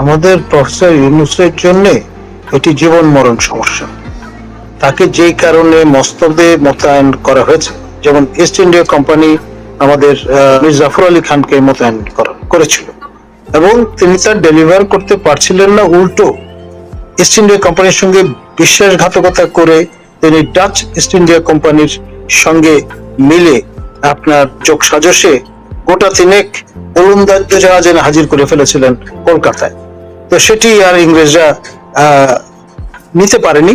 আমাদের প্রফেসর ইউনূসের জন্য এটি জীবন মরণ সমস্যা। তাকে যেই কারণে মস্তদে মোতায়েন করা হয়েছে, যেমন ইস্ট ইন্ডিয়া কোম্পানি আমাদের মীর জাফর আলী খানকে মোতায়েন করেছিল এবং তিনি তার ডেলিভার করতে পারছিলেন না, উল্টো ইস্ট ইন্ডিয়া কোম্পানির সঙ্গে বিশ্বাসঘাতকতা করে তিনি ডাচ ইস্ট ইন্ডিয়া কোম্পানির সঙ্গে মিলে আপনার যোগ সাজসে গোটা তিনেক ওলন্দাজ জাহাজ এনে হাজির করে ফেলেছিলেন কলকাতায়। তো সেটি আর ইংরেজরা নিতে পারেনি।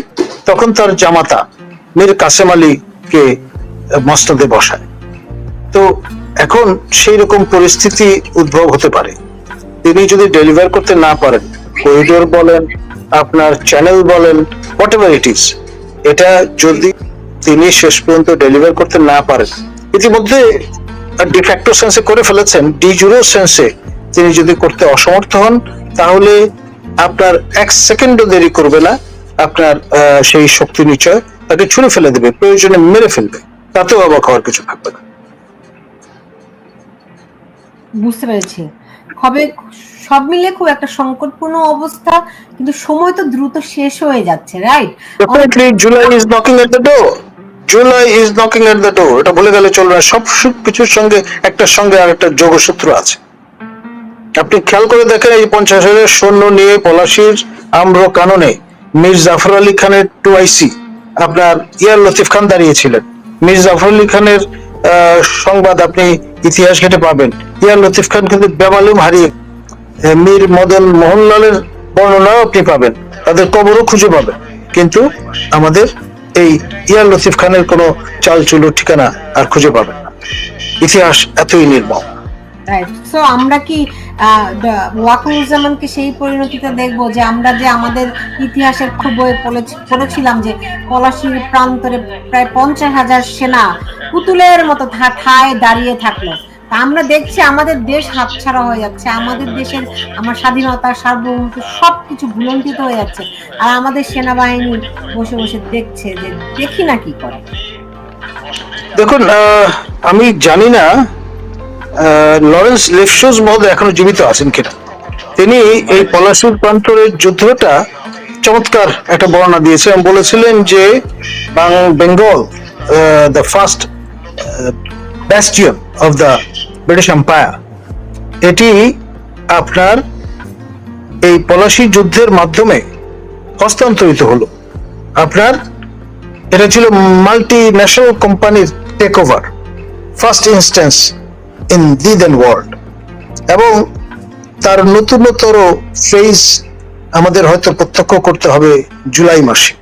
তখন তার জামাতা মীর কাসেম আলীকে মসনদে বসায়। তো এখন সেই রকম পরিস্থিতি উদ্ভব হতে পারে। তিনি যদি ডেলিভার করতে না পারেন, করিডোর বলেন, আপনার চ্যানেল বলেন, হোয়াট এভার ইট ইজ, এটা যদি তিনি শেষ পর্যন্ত ডেলিভার করতে না পারেন, ইতিমধ্যে ডিফ্যাক্টো সেন্সে করে ফেলেছেন, ডি জুরো সেন্সে তিনি যদি করতে অসমর্থ হন, তাহলে আপনার এক সেকেন্ডও দেরি করবে না, আপনার সেই শক্তি নিশ্চয় তাকে ছুঁড়ে ফেলে দেবে, প্রয়োজনে মেরে ফেলবে, তাতেও অবাক হওয়ার কিছু থাকবে না। বুঝতে পেরেছি। সব মিলে খুব একটা সংকটপূর্ণ অবস্থা, কিন্তু সময় তো দ্রুত শেষ হয়ে যাচ্ছে, right? July is knocking at the door. July is knocking at the door, এটা বলে গেলে চলবে না। সব কিছুর সঙ্গে একটার সঙ্গে আর একটা যোগসূত্র আছে। আপনি খেয়াল করে দেখেন, এই 50,000 সৈন্য নিয়ে পলাশীর আম্র কাননে মীর জাফর আলী খানের 2IC আপনার ইয়ার লতিফ খান দাঁড়িয়েছিলেন। মীর জাফর আলী খানের সংবাদ আপনি ইতিহাস ঘেটে পাবেন। ইয়ার লতিফ খান কিন্তু বেমালুম হারিয়ে, মীর মদন মোহনলালের বর্ণনাও আপনি পাবেন, তাদের কবরও খুঁজে পাবেন, কিন্তু আমাদের এই ইয়ার লতিফ খানের কোনো চালচুলো ঠিকানা আর খুঁজে পাবেন না। ইতিহাস এতই নির্মম। রাইট। সো আমরা কি ওয়াকুরুজ্জামানকে সেই পরিণতিটা দেখবো যে আমরা যে আমাদের ইতিহাসের বইয়ে পড়েছিলাম যে পলাশীর প্রান্তরে প্রায় 50,000 সেনা পুতুলের মতো ঠায় দাঁড়িয়ে থাকলো। আমরা দেখছি আমাদের দেশ হাতছাড়া হয়ে যাচ্ছে, আমাদের দেশের আমার স্বাধীনতা, সার্বভৌমত্ব সবকিছু ভুলণ্ঠিত হয়ে যাচ্ছে, আর আমাদের সেনাবাহিনী বসে বসে দেখছে যে দেখি না কি করে। দেখুন, আমি জানি না লরেন্স লেফশোজ মহোদয় এখনো জীবিত আছেন কিনা। তিনি এই পলাশীর প্রান্তরের যুদ্ধটা চমৎকার একটা বর্ণনা দিয়েছেন, বলেছিলেন যে Bengal the first ব্যাস্টিয়ন of the British empire, এটি আপনার এই পলাশী যুদ্ধের মাধ্যমে হস্তান্তরিত হলো। আপনার এটা ছিল মাল্টি ন্যাশনাল কোম্পানির take over, first instance in the then world, এবং তার নতুনতর ফেজ আমাদের হয়তো প্রত্যক্ষ করতে হবে জুলাই মাসে।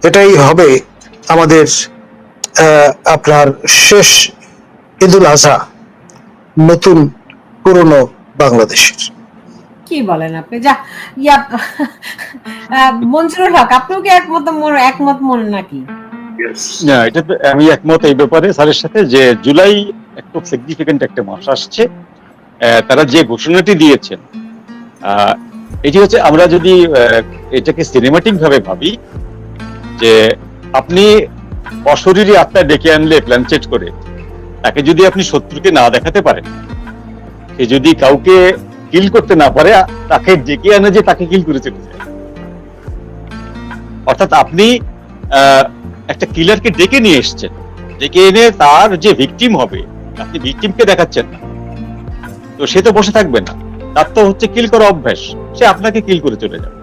এটাই হবে আমাদের আপনার শেষ ঈদুল আজহা নতুন পুরনো বাংলাদেশের। কি বলেন আপনি? যা মনসুরুল হক, আপনিও কি একমত মনে নাকি? না, এটা আমি একমত এই ব্যাপারে স্যারের সাথে, যে জুলাই একটু সিগনিফিকেন্ট একটা মাস আসছে। তারা যে ঘোষণাটি দিয়েছেন, এটি হচ্ছে, আমরা যদি এটাকে সিনেমাটিক ভাবে ভাবি, যে আপনি অশরীরী আত্মা ডেকে আনলে প্ল্যানচেট করে, তাকে যদি আপনি শত্রুকে না দেখাতে পারেন, সে যদি কাউকে কিল করতে না পারে, তাকে ডেকে আনে যে তাকে কিল করে চলে যায়। অর্থাৎ আপনি একটা কিলারকে ডেকে নিয়ে এসছেন, ডেকে এনে তার যে ভিকটিম হবে, আপনি ভিকটিমকে দেখাচ্ছেন না, তো সে তো বসে থাকবে না, তার তো হচ্ছে কিল করা অভ্যাস, সে আপনাকে কিল করে চলে যাবে।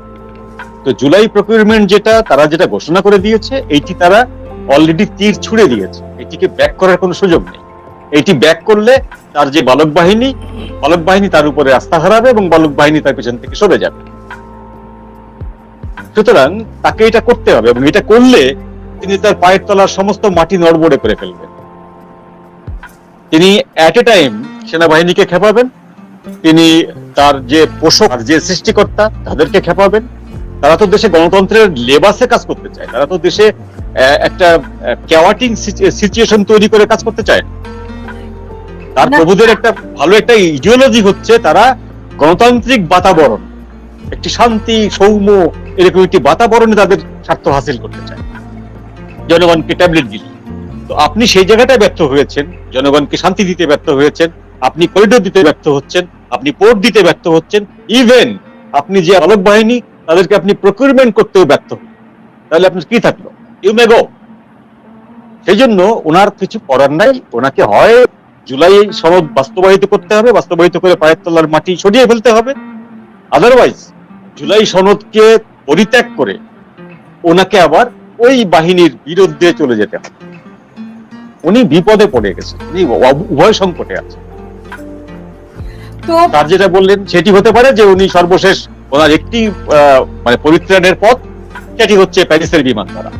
তো জুলাই প্রকিউরমেন্ট তারা যেটা ঘোষণা করে দিয়েছে, এইটি তারা অলরেডি তীর ছুড়ে দিয়েছে, এটিকে ব্যাক করার কোনো সুযোগ নেই। এইটি ব্যাক করলে তার যে বালক বাহিনী তার উপরে আস্থা হারাবে এবং বালক বাহিনী তার পেছন থেকে সরে যাবে। সুতরাং তাকে এটা করতে হবে, এবং এটা করলে তিনি তার পায়ের তলার সমস্ত মাটি নড়বড়ে করে ফেলবেন। তিনি অ্যাট এ টাইম সেনাবাহিনীকে খেপাবেন, তিনি তার যে পোষক, যে সৃষ্টিকর্তা, তাদেরকে খেপাবেন। তারা তো দেশে গণতন্ত্রের লেবাসে কাজ করতে চায়, তারা তো দেশে একটা ক্যাওয়াটিং সিচুয়েশন তৈরি করে কাজ করতে চায়। তার প্রভুদের একটা ভালো একটা ইডিওলজি হচ্ছে, তারা গণতান্ত্রিক বাতাবরণ, একটি শান্তি সৌম্য এরকম একটি বাতাবরণে তাদের স্বার্থ হাসিল করতে চায়, জনগণকে ট্যাবলেট দিলে। তো আপনি সেই জায়গাটায় ব্যর্থ হয়েছেন, জনগণকে শান্তি দিতে ব্যর্থ হয়েছেন, আপনি করিডোর দিতে ব্যর্থ হচ্ছেন, আপনি পোর্ট দিতে ব্যর্থ হচ্ছেন, ইভেন আপনি যে আলোক বাহিনী তাদেরকে আপনি প্রকিউরমেন্ট করতেও ব্যর্থ হন, তাহলে আপনার কি থাকলো? ইউ মে গো। সেই জন্য ওনার কিছু করার নাই, ওনাকে হয় জুলাই সনদ বাস্তবায়িত করতে হবে, বাস্তবায়িত করে পায়ের তলার মাটি সরিয়ে ফেলতে হবে, আদারওয়াইজ জুলাই সনদকে পরিত্যাগ করে ওনাকে আবার ওই বাহিনীর বিরুদ্ধে চলে যেতে হবে। উনি বিপদে পড়ে গেছেন, উনি উভয় সংকটে আছেন। তো তার যেটা বললেন সেটি হতে পারে যে উনি সর্বশেষ ওনার একটি মানে পরিত্রাণের পথ, সেটি হচ্ছে প্যারিসের বিমান দ্বারা।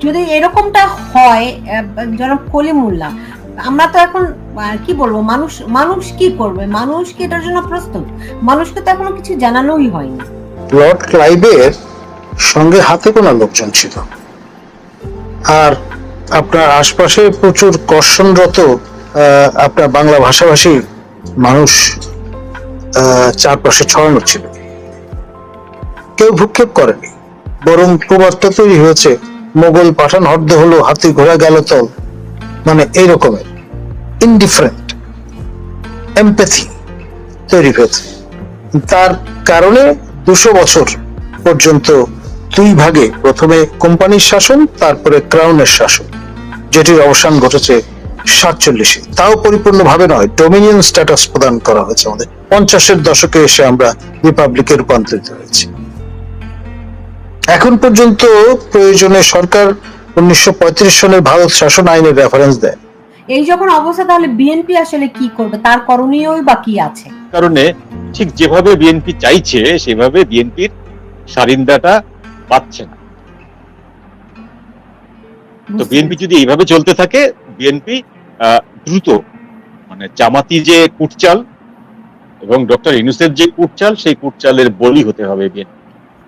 যদি এরকমটা হয়, জনাব কলিমুল্লাহ, আমরা তো এখন কি বলবো, মানুষ কি করবে? মানুষ কি এটার জন্য প্রস্তুত? মানুষকে তো এখনো কিছু জানানোই হয়নি। লর্ড ক্লাইভের সঙ্গে হাতে গোনা লোকজন ছিল, আর আপনার আশপাশে প্রচুর কর্ষণরত আপনার বাংলা ভাষাভাষী মানুষ চারপাশে ছড়ানো ছিল। কেউ ভূক্ষেপ করেনি, বরং প্রবাদটা তৈরি হয়েছে, মোগল পাঠান হর্দ হলো, হাতি ঘোড়া গেল তল, মানে এই রকমের ইনডিফারেন্ট এমপ্যাথি তৈরি হয়েছে। তার কারণে 200 বছর পর্যন্ত দুই ভাগে, প্রথমে কোম্পানির শাসন, তারপরে ক্রাউনের শাসন, যেটির অবসান ঘটেছে 47-এ। তাও পরিপূর্ণভাবে নয়, ডোমিনিয়ন স্ট্যাটাস প্রদান করা হয়েছে আমাদের। 50-এর দশকে এসে আমরা রিপাবলিকে রূপান্তরিত হয়েছি। এখন পর্যন্ত প্রয়োজনে সরকার 1935 সনের ভারত শাসন আইনের রেফারেন্স দেয়। এই যখন অবস্থা, তাহলে বিএনপি আসলে কি করবে? তার করণীয়ই বা কি আছে? কারণে ঠিক যেভাবে বিএনপি চাইছে সেভাবে বিএনপির সারিন্দাটা পাচ্ছে না। তো বিএনপি যদি এইভাবে চলতে থাকে, বিএনপি দ্রুত, মানে জামাতি যে কুটচাল এবং ডক্টর ইউনূসের যে কুটচাল, সেই কুটচালের বলি হতে হবে বিএনপি।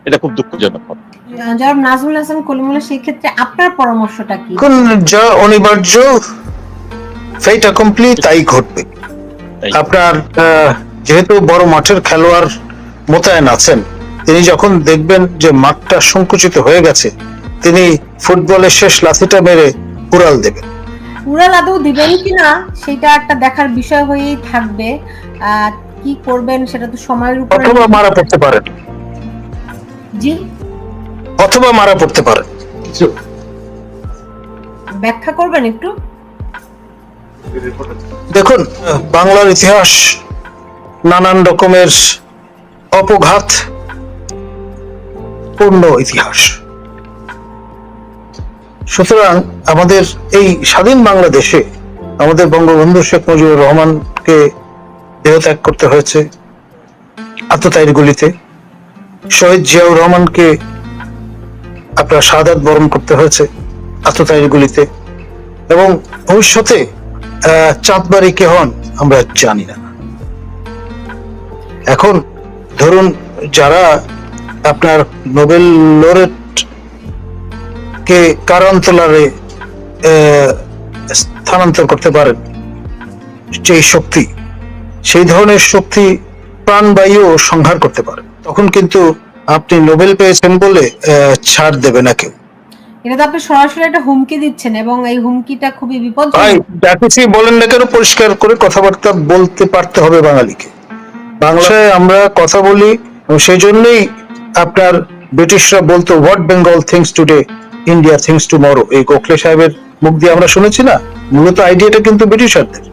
এটা খুব দুঃখজনক হবে। জনাব নাজমুল হাসান কলিমুল্লাহ, সেই ক্ষেত্রে আপনার পরামর্শটা কি? এখন যা অনিবার্য, ফেট অ্যাকমপ্লি, তাই ঘটবে। আপনার যেহেতু বড় মাঠের খেলোয়াড় মোতায়েন আছেন, তিনি যখন দেখবেন যে মাঠটা সংকুচিত হয়ে গেছে, তিনি ফুটবলের শেষ লাথিটা মেরে উড়াল দেবেন। উড়াল আদৌ দিবেন কিনা সেটা একটা দেখার বিষয় হয়েই থাকবে। কি করবেন সেটা তো সময়ের উপর। অথবা মারা পড়তে পারেন, জি, অথবা মারা পড়তে পারেন। ব্যাখ্যা করবেন একটু? দেখুন, বাংলার ইতিহাস নানান রকমের অপঘাত পূর্ণ ইতিহাস। সুতরাং আমাদের এই স্বাধীন বাংলাদেশে আমাদের বঙ্গবন্ধু শেখ মুজিবুর রহমানকে দেহত্যাগ করতে হয়েছে আততায়ীর গুলিতে, শহীদ জিয়াউর রহমানকে আপনার শাহাদাত বরণ করতে হয়েছে আততায়ীর গুলিতে, এবং ভবিষ্যতে চাঁদবাড়ি কে হন আমরা জানি না। এখন ধরুন, যারা আপনার নোবেল লরেট কে কারান্তলারে স্থানান্তর করতে পারেন, সেই শক্তি, সেই ধরনের শক্তি প্রাণবায়ু সংহার করতে পারে, তখন কিন্তু আপনি নোবেল পেয়েছেন বলে ছাড় দেবে না কেউ। এটা তো আপনি সরাসরি একটা হুমকি দিচ্ছেন, এবং এই হুমকিটা খুবই ভাই, বিপজ্জনক। যা কিছু বলেন না কেন, পরিষ্কার করে কথাবার্তা বলতে পারতে হবে বাঙালিকে। বাংলায় আমরা কথা বলি, এবং সেই জন্যই আপনার ব্রিটিশরা বলতো, what Bengal things today, India things tomorrow. এই গোখলে সাহেবের মুখ দিয়ে আমরা শুনেছি না? মূলত আইডিয়াটা কিন্তু ব্রিটিশারদের।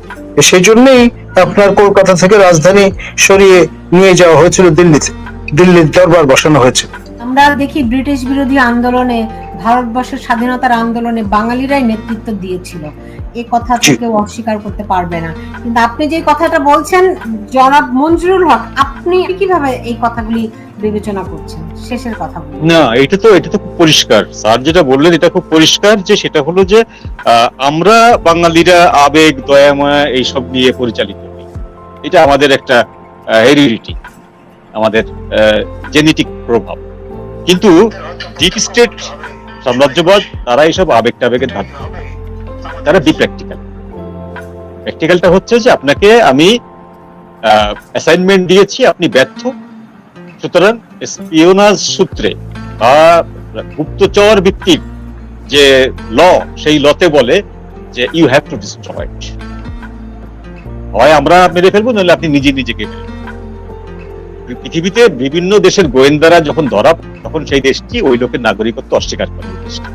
সেই জন্যই আপনার কলকাতা থেকে রাজধানী সরিয়ে নিয়ে যাওয়া হয়েছিল দিল্লিতে, দিল্লির দরবার বসানো হয়েছিল। আমরা দেখি ব্রিটিশ বিরোধী আন্দোলনে, ভারতবর্ষের স্বাধীনতার আন্দোলনে বাঙালিরাই নেতৃত্ব দিয়েছিল। এই কথা কেউ অস্বীকার করতে পারবে না। কিন্তু আপনি যে কথাটা বলছেন জনাব মঞ্জুরুল হক, আপনি কিভাবে এই কথাগুলি বিবেচনা করছেন? শেষের কথা বলুন। না, এটা তো খুব পরিষ্কার। স্যার যেটা বললেন এটা খুব পরিষ্কার, যে সেটা হলো যে আমরা বাঙালিরা আবেগ, দয়া, মায়া এইসব নিয়ে পরিচালিত হই। এটা আমাদের একটা হেরিডিটি, আমাদের জেনেটিক প্রভাব। কিন্তু ডিপ স্টেট সাম্রাজ্যবাদ, তারা এইসব আবেগ টাবেগের ধার, তারা বি প্র্যাকটিক্যাল। প্র্যাকটিক্যালটা হচ্ছে যে আপনাকে আমি অ্যাসাইনমেন্ট দিয়েছি, আপনি ব্যর্থ, সুতরাং স্পিওনাজ সূত্রে বা গুপ্তচর ভিত্তিক যে ল, সেই লতে বলে যে ইউ হ্যাভ টু ডিস্ট্রয় ইট। হয় আমরা মেরে ফেলবো, নাহলে আপনি নিজে নিজেকে মেরে ফেলবেন। পৃথিবীতে বিভিন্ন দেশের গোয়েন্দারা যখন ধরা পড়ে, তখন সেই দেশটি ওই লোকের নাগরিকত্ব অস্বীকার করে, ওই দেশটি।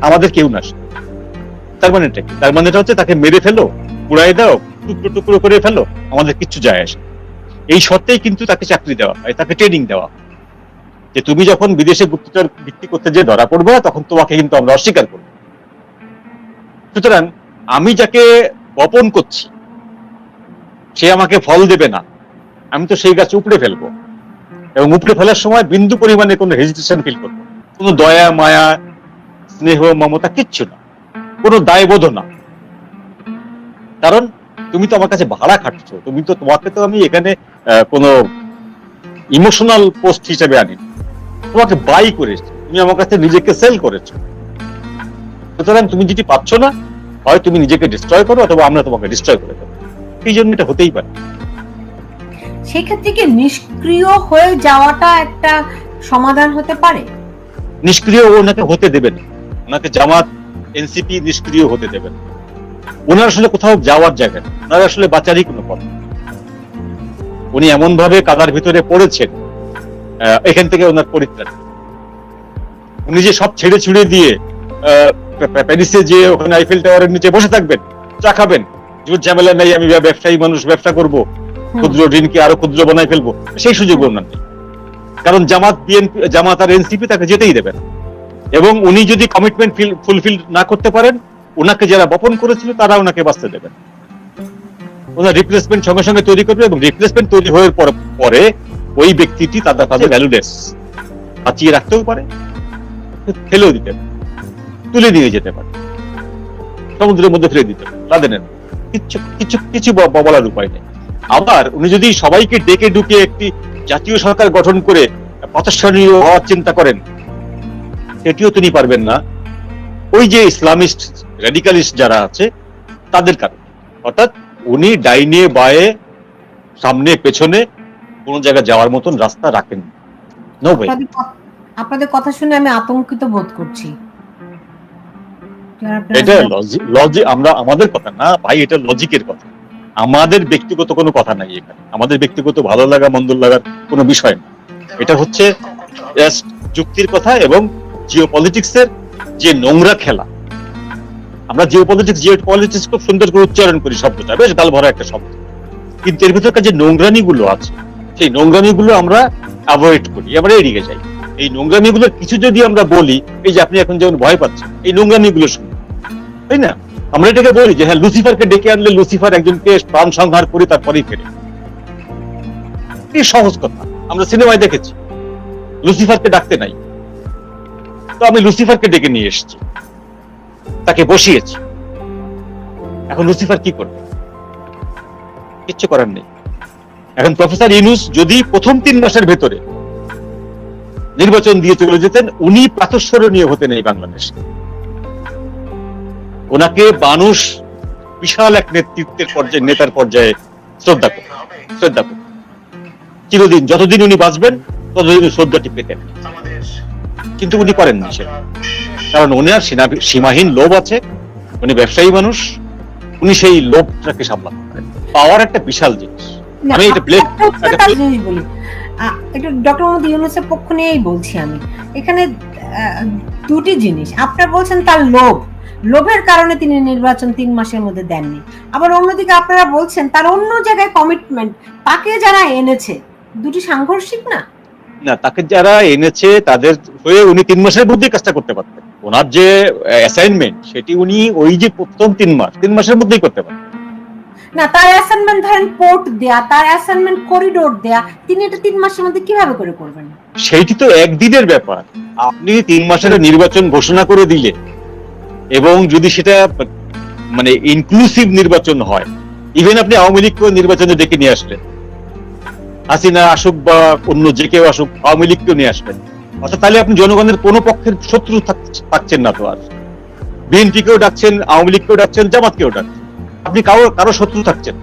আমাদের কেউ না। তার মানেটা কি? তার মানেটা হচ্ছে তাকে মেরে ফেলো, পুড়াই দাও, টুকরো টুকরো করে ফেলো, আমাদের কিচ্ছু যায় আসে। এই শর্তেই কিন্তু তাকে চাকরি দেওয়া হয়, তাকে ট্রেনিং দেওয়া হয়, যে তুমি যখন বিদেশে গুপ্তচর ভিত্তি করতে যে ধরা পড়বে, তখন তোমাকে কিন্তু আমরা অস্বীকার করবো। সুতরাং আমি যাকে বপন করছি সে আমাকে ফল দেবে না, আমি তো সেই গাছ উপড়ে ফেলবো, এবং উপড়ে ফেলার সময় বিন্দু পরিমাণে কোনো হেজিটেশন ফিল করবো, কোনো দয়া মায়া স্নেহ মমতা কিচ্ছু না, কোনো দায়বোধ না। কারণ তুমি তো আমার কাছে ভাড়া খাটছো, তোমাকে তো আমি এখানে কোনো ইমোশনাল পোস্ট হিসেবে আনি, তোমাকে বাই করেছি, তুমি আমার কাছে নিজেকে সেল করেছো। সুতরাং তুমি যেটি পাচ্ছ না, হয় তুমি নিজেকে ডিস্ট্রয় করো, অথবা আমরা তোমাকে ডিস্ট্রয় করে দেবো। এই জন্য এটা হতেই পারে। সেক্ষেত্রে কি নিষ্ক্রিয় হয়ে যাওয়াটা একটা সমাধান হতে পারে? নিষ্ক্রিয় ওনাকে হতে দেবেন, ওনাকে জামাত এনসিপি নিষ্ক্রিয় হতে দেবেন। ওনার আসলে কোথাও যাওয়ার জায়গা নেই, ওনার আসলে বাঁচারই কোনো পথ। উনি এমন ভাবে কাদার ভিতরে পড়েছেন, এখান থেকে ওনার পরিত্রাণ। উনি যে সব ছেড়ে ছুড়ে দিয়ে প্যারিসে যে ওখানে আইফেল টাওয়ারের নিচে বসে থাকবেন, চা খাবেন, জোর ঝামেলা নেই, আমি ব্যবসায়ী মানুষ, ব্যবসা করব, ক্ষুদ্র ঋণকে আরো ক্ষুদ্র বানাই ফেলবো, সেই সুযোগ ওনার নেই। কারণ জামাত আর এনসিপি তাকে যেতেই দেবেন। এবং উনি যদি কমিটমেন্ট ফুলফিল না করতে পারেন, ওনাকে যারা বপন করেছিল তারা ওনাকে বাঁচতে দেবেন। ওনার রিপ্লেসমেন্ট সঙ্গে সঙ্গে তৈরি করবে, এবং রিপ্লেসমেন্ট তৈরি হয়ে পরে ওই ব্যক্তিটি তাদের কাছে ভ্যালুলেস, বাঁচিয়ে রাখতেও পারে, ফেলেও দিতে পারে, তুলে নিয়ে যেতে পারে, সমুদ্রের মধ্যে ফেলে দিতে পারে, তাদের কিছু বলার উপায় নেই। আবার উনি যদি সবাইকে ডেকে ঢুকে একটি জাতীয় সরকার গঠন করে প্রতিষ্ঠানীয় হওয়ার চিন্তা করেন, সেটিও তিনি পারবেন না, ওই যে ইসলামিস্ট র্যাডিকালিস্ট যারা আছে তাদের কারণে। অর্থাৎ উনি ডাইনে বায়ে সামনে পেছনে কোন জায়গায় যাওয়ার মতন রাস্তা রাখেন। আপনাদের কথা শুনে আমি আতঙ্কিত বোধ করছি। এটা লজিক, আমরা আমাদের কথা না ভাই, এটা লজিকের কথা, আমাদের ব্যক্তিগত কোনো কথা নাই এখানে, আমাদের ব্যক্তিগত ভালো লাগা মন্দ লাগার কোনো বিষয় না। এটা হচ্ছে যুক্তির কথা এবং জিওপলিটিক্সের যে নোংরা খেলা। আমরা জিওপলিটিক্স খুব সুন্দর করে উচ্চারণ করি, শব্দটা বেশ গাল ভরা একটা শব্দ, কিন্তু এর ভিতরকার যে নোংরামি গুলো আছে, সেই নোংরামি গুলো আমরা অ্যাভয়েড করি, আমরা এড়িয়ে যাই। এই নোংরামি গুলোর কিছু যদি আমরা বলি, এই যে আপনি এখন যেমন ভয় পাচ্ছেন এই নোংরামি গুলো শুনে, তাই না? আমরা এটাকে বলি যে হ্যাঁ, লুসিফারকে ডেকে আনলে লুসিফার একজনকে প্রাণ সংহার করে তারপরেই ফেরে। এই সহজ কথা, আমরা সিনেমায় দেখেছি, লুসিফারকে ডাকতে নাই, তো আমি লুসিফারকে ডেকে নিয়ে এসেছি, তাকে বসিয়েছি। এখন লুসিফার কি করবে? কিচ্ছু করার নেই। এখন প্রফেসর ইউনূস যদি প্রথম 3 মাসের ভেতরে নির্বাচন দিয়ে চলে যেতেন, উনি প্রাতঃস্মরণীয় হতেন এই বাংলাদেশ। ওনাকে মানুষ বিশাল এক নেতৃত্বের পর্যায়ে, নেতার পর্যায়ে শ্রদ্ধা করত চিরদিন, যতদিন উনি বাঁচবেন ততদিন শ্রদ্ধাটি পেতেন। কিন্তু উনি করেন না সেটা, কারণ ওনার সীমাহীন লোভ আছে, উনি ব্যবসায়ী মানুষ, উনি সেই লোভটাকে সামলাতে পারেন। পাওয়ার একটা বিশাল জিনিস। আমি এটা বলি, একটু ডক্টর মোহাম্মদ ইউনূসের পক্ষ নিয়েই বলছি আমি। এখানে দুটি জিনিস, আপনারা বলছেন তার লোভের কারণে তিনি নির্বাচন 3 মাসের মধ্যে দেননি, আবার অন্যদিকে আপনারা বলছেন তার অন্য জায়গায় কমিটমেন্ট, তাকে যারা এনেছে, দুটি সাংঘর্ষিক না? না, তাকে যারা এনেছে তাদের হয়ে উনি 3 মাসের মধ্যে কাজটা করতে পারতেন। ওনার যে অ্যাসাইনমেন্ট সেটি উনি ওই যে প্রথম 3 মাসের মধ্যেই করতে পারতেন না। তার অ্যাসাইনমেন্ট ধরেন পোর্ট দেয়া, তার অ্যাসাইনমেন্ট করিডোর দেয়া, তিনি এটা 3 মাসের মধ্যে কিভাবে করে করবেন? সেইটি তো একদিনের ব্যাপার। আপনি 3 মাসের নির্বাচন ঘোষণা করে দিলে, এবং যদি সেটা মানে ইনক্লুসিভ নির্বাচন হয়, ইভেন আপনি আওয়ামী লীগকে নির্বাচনে ডেকে নিয়ে আসলেন, হাসিনা আসুক বা অন্য যে কেউ আসুক, আওয়ামী লীগকেও নিয়ে আসবেন, অর্থাৎ তাহলে আপনি জনগণের কোনো পক্ষের শত্রু থাকছেন না। তো আর বিএনপিকেও ডাকছেন, আওয়ামী লীগকেও ডাকছেন, জামাতকেও ডাকছেন, আপনি কারো শত্রু থাকছেন।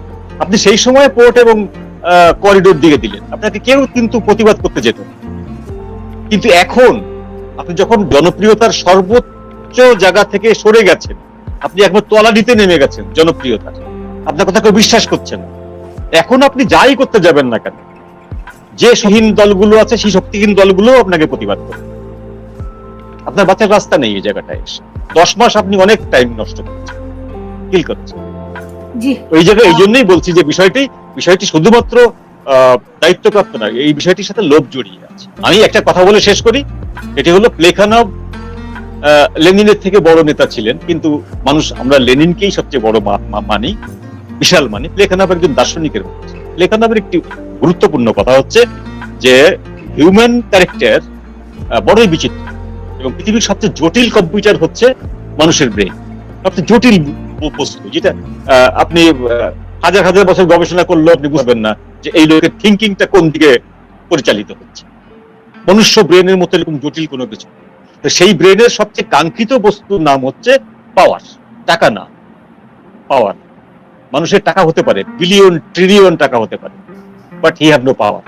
আপনি সেই সময় পোর্ট এবং করিডোর দিয়ে দিলেন, আপনাকে কেউ কিন্তু প্রতিবাদ করতে যেত। কিন্তু এখন আপনি যখন জনপ্রিয়তার সর্বোচ্চ জায়গা থেকে সরে গেছেন, আপনি একবার তলানিতে নেমে গেছেন জনপ্রিয়তার, আপনার কথা কেউ বিশ্বাস করছে না। এখন আপনি যাই করতে যাবেন না কেন, যে শহীন দলগুলো আছে সেই শক্তিহীন দলগুলো আপনাকে প্রতিবাদ করবে। আপনার বাঁচার রাস্তা নেই এই জায়গাটায় এসে। 10 মাস আপনি অনেক টাইম নষ্ট করছেন, ফিল করছেন। জি ওই জায়গায় এই জন্যই বলছি যে বিষয়টি শুধুমাত্র দায়িত্বপ্রাপ্ত না, এই বিষয়টির সাথে লোভ জড়িয়ে আছে। আমি একটা কথা বলে শেষ করি, এটি হলো প্লেখানভ লেনিনের থেকে বড় নেতা ছিলেন, কিন্তু আমরা লেনিনকেই সবচেয়ে বড় মানি, বিশাল মানি। প্লেখানভ একজন দার্শনিকের মতো। প্লেখানভের একটি গুরুত্বপূর্ণ কথা হচ্ছে যে হিউম্যান ক্যারেক্টার বড়ই বিচিত্র, এবং পৃথিবীর সবচেয়ে জটিল কম্পিউটার হচ্ছে মানুষের ব্রেন। সবচেয়ে জটিল বস্তু, যেটা আপনি হাজার হাজার বছর গবেষণা করলেও আপনি বুঝবেন না যে এই লোকের থিঙ্কিংটা কোন দিকে পরিচালিত হচ্ছে। মনুষ্য ব্রেনের মতো এরকম জটিল কোনো কিছু। তো সেই ব্রেনের সবচেয়ে কাঙ্ক্ষিত বস্তুর নাম হচ্ছে পাওয়ার, টাকা না, পাওয়ার। মানুষের টাকা হতে পারে বিলিয়ন ট্রিলিয়ন টাকা হতে পারে, but he have no power.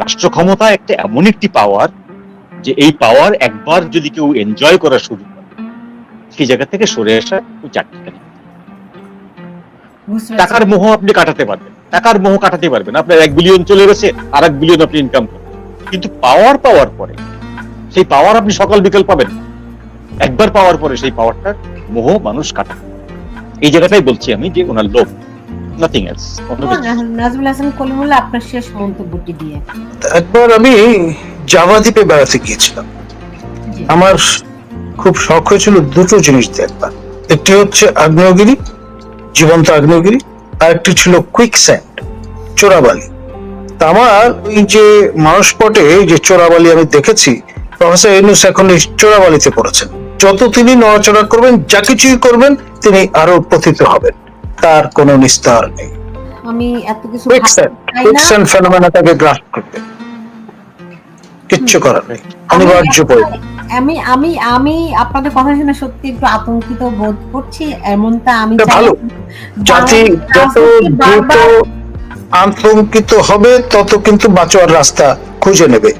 রাষ্ট্র ক্ষমতা একটা এমন একটি পাওয়ার যে এই পাওয়ার একবার যদি কেউ এনজয় করা শুরু করে, সেই জায়গা থেকে সরে আসা চারটিখানি। টাকার মোহ আপনি কাটাতে পারবেন, টাকার মোহ কাটাতে পারবেন। আপনার 1 বিলিয়ন চলে গেছে, আর 1 বিলিয়ন আপনি ইনকাম করবেন, কিন্তু পাওয়ার পাওয়ার পরে সেই পাওয়ার আপনি সকাল বিকাল পাবেন। একবার পাওয়ার পরে সেই পাওয়ারটা মোহ মানুষ কাটাবে। এই জায়গাটাই বলছি আমি যে ওনার লোভ, নাথিং এলস। নাজমুল হাসান কলিমুল্লাহ, আপনার শেষ মন্তব্যটি দিয়ে। একবার আমি জাভা দ্বীপে বেড়াতে গিয়েছিলাম। জি। আমার খুব শখ হয়েছিল দুটো জিনিস দেখবার। একটি হচ্ছে আগ্নেয়গিরি, জীবন্ত আগ্নেয়গিরি, আর একটি ছিল কুইকস্যান্ড, চোরাবালি। তা আমার ওই যে মানসপটে যে চোরাবালি আমি দেখেছি, প্রফেসর ইউনূস এখন এই চোরাবালিতে পড়েছেন। যত তিনি নড়াচড়া করবেন, যা কিছুই করবেন, তিনি আরো পতিত হবেন, তার কোনো নিস্তার নেই। আমি এত কিছু কুইকস্যান্ড ফেনোমেনাটাকে গ্রাস করবে, কিচ্ছু করার নেই, অনিবার্য পরিণাম। আমি আমি আমি আপনাদের কথা শুনে সত্যি একটু আতঙ্কিত বোধ করছি। এমনটা আমি এটা ভালো, জাতি যত দ্রুত আতঙ্কিত হবে তত কিন্তু বাঁচার রাস্তা খুঁজে নেবে।